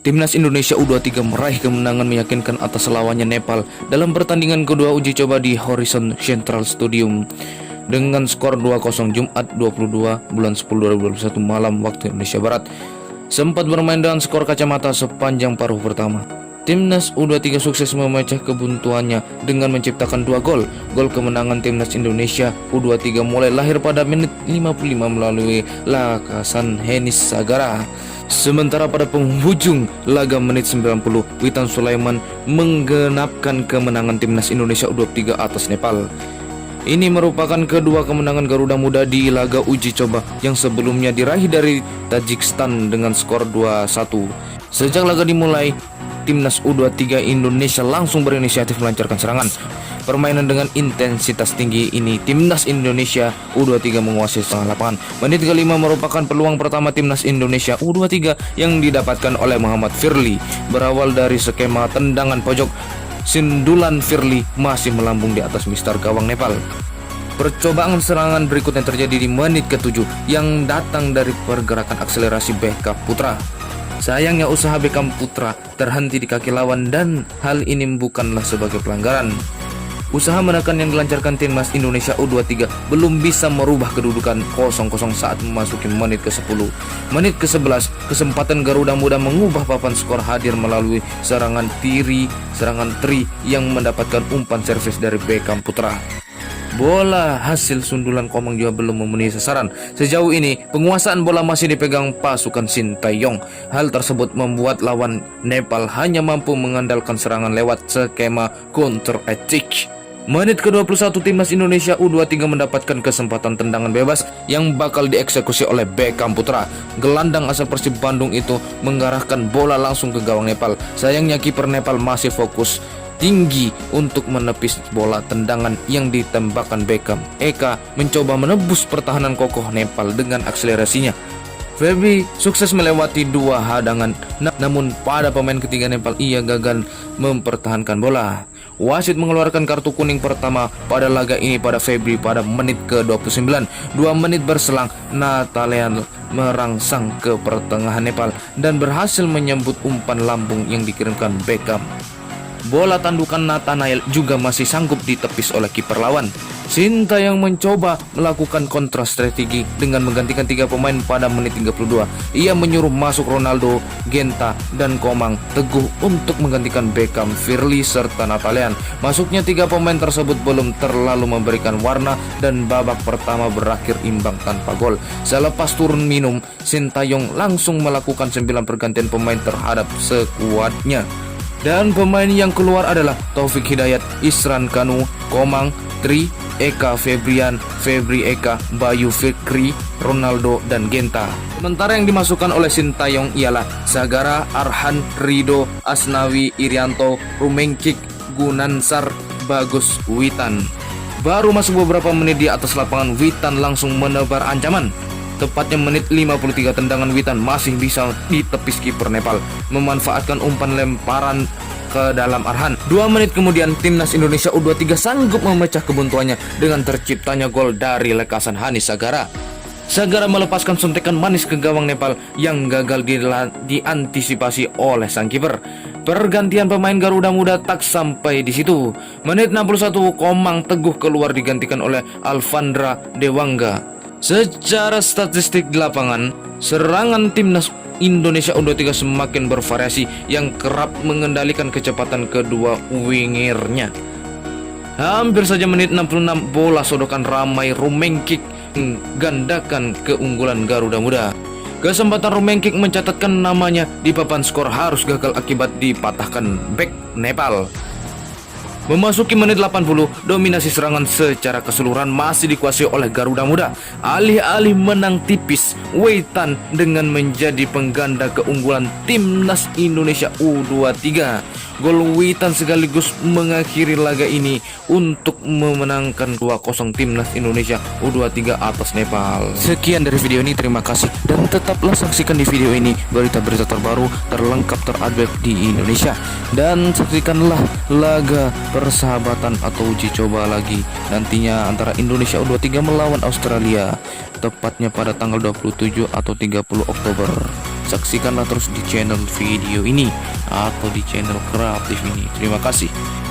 Timnas Indonesia U23 meraih kemenangan meyakinkan atas lawannya Nepal dalam pertandingan kedua uji coba di Horizon Central Stadium dengan skor 2-0 Jumat 22 bulan 10 2021 malam waktu Indonesia Barat. Sempat bermain dengan skor kacamata sepanjang paruh pertama. Timnas U23 sukses memecah kebuntuannya dengan menciptakan 2 gol. Gol kemenangan Timnas Indonesia U23 mulai lahir pada menit 55 melalui lakasan Henis Sagara. Sementara pada penghujung laga menit 90, Witan Sulaiman menggenapkan kemenangan Timnas Indonesia U23 atas Nepal. Ini merupakan kedua kemenangan Garuda Muda di laga uji coba yang sebelumnya diraih dari Tajikistan dengan skor 2-1. Sejak laga dimulai, Timnas U23 Indonesia langsung berinisiatif melancarkan serangan. Permainan dengan intensitas tinggi ini, Timnas Indonesia U23 menguasai setengah lapangan. Menit ke-5 merupakan peluang pertama Timnas Indonesia U23 yang didapatkan oleh Muhammad Firly. Berawal dari skema tendangan pojok, sindulan Firly masih melambung di atas mistar gawang Nepal. Percobaan serangan berikutnya terjadi di menit ke-7 yang datang dari pergerakan akselerasi Beckham Putra. Sayangnya usaha Beckham Putra terhenti di kaki lawan dan hal ini bukanlah sebagai pelanggaran. Usaha menekan yang dilancarkan Timnas Indonesia U23 belum bisa merubah kedudukan 0-0 saat memasuki menit ke-10. Menit ke-11, kesempatan Garuda Muda mengubah papan skor hadir melalui serangan tri yang mendapatkan umpan servis dari Beckham Putra. Bola hasil sundulan Komang juga belum memenuhi sasaran. Sejauh ini, penguasaan bola masih dipegang pasukan Sintayong. Hal tersebut membuat lawan Nepal hanya mampu mengandalkan serangan lewat skema counter attack. Menit ke-21, Timnas Indonesia U23 mendapatkan kesempatan tendangan bebas yang bakal dieksekusi oleh Beckham Putra. Gelandang asal Persib Bandung itu mengarahkan bola langsung ke gawang Nepal. Sayangnya kiper Nepal masih fokus tinggi untuk menepis bola tendangan yang ditembakkan Beckham. Eka mencoba menebus pertahanan kokoh Nepal dengan akselerasinya. Feby sukses melewati 2 hadangan, namun pada pemain ketiga Nepal ia gagal mempertahankan bola. Wasit mengeluarkan kartu kuning pertama pada laga ini pada Feby pada menit ke-29. 2 menit berselang, Natalian merangsang ke pertengahan Nepal dan berhasil menyambut umpan lambung yang dikirimkan Beckham. Bola tandukan Nathanael juga masih sanggup ditepis oleh kiper lawan. Sintayong mencoba melakukan kontra strategi dengan menggantikan 3 pemain pada menit 32. Ia menyuruh masuk Ronaldo, Genta, dan Komang Teguh untuk menggantikan Beckham, Firly, serta Nathalian. Masuknya 3 pemain tersebut belum terlalu memberikan warna dan babak pertama berakhir imbang tanpa gol. Selepas turun minum, Sintayong langsung melakukan 9 pergantian pemain terhadap skuadnya. Dan pemain yang keluar adalah Taufik Hidayat, Isran Kanu, Komang, Tri, Eka Febrian, Febri Eka, Bayu Fikri, Ronaldo, dan Genta. Sementara yang dimasukkan oleh Sintayong ialah Sagara, Arhan, Rido, Asnawi, Irianto, Rumengkik, Gunansar, Bagus, Witan. Baru masuk beberapa menit di atas lapangan, Witan langsung menebar ancaman. Tepatnya menit 53, tendangan Witan masih bisa ditepis kiper Nepal, memanfaatkan umpan lemparan ke dalam Arhan. 2 menit kemudian, Timnas Indonesia U23 sanggup memecah kebuntuannya dengan terciptanya gol dari lekasan Henis Sagara. Sagara melepaskan suntikan manis ke gawang Nepal yang gagal diantisipasi oleh sang kiper. Pergantian pemain Garuda Muda tak sampai di situ. Menit 61, Komang Teguh keluar digantikan oleh Alfandra Dewangga. Secara statistik di lapangan, serangan Timnas Indonesia U23 semakin bervariasi yang kerap mengendalikan kecepatan kedua wingernya. Hampir saja menit 66, bola sodokan ramai Rumengkik menggandakan keunggulan Garuda Muda. Kesempatan Rumengkik mencatatkan namanya di papan skor harus gagal akibat dipatahkan bek Nepal. Memasuki menit 80, dominasi serangan secara keseluruhan masih dikuasai oleh Garuda Muda. Alih-alih menang tipis, Witan dengan menjadi pengganda keunggulan Timnas Indonesia U23. Gol Witan sekaligus mengakhiri laga ini untuk memenangkan 2-0 Timnas Indonesia U23 atas Nepal. Sekian dari video ini, terima kasih dan tetaplah saksikan di video ini berita-berita terbaru, terlengkap, terupdate di Indonesia. Dan saksikanlah laga persahabatan atau uji coba lagi nantinya antara Indonesia U23 melawan Australia, tepatnya pada tanggal 27 atau 30 Oktober. saksikanlah terus di channel video ini atau di channel kreatif ini. Terima kasih.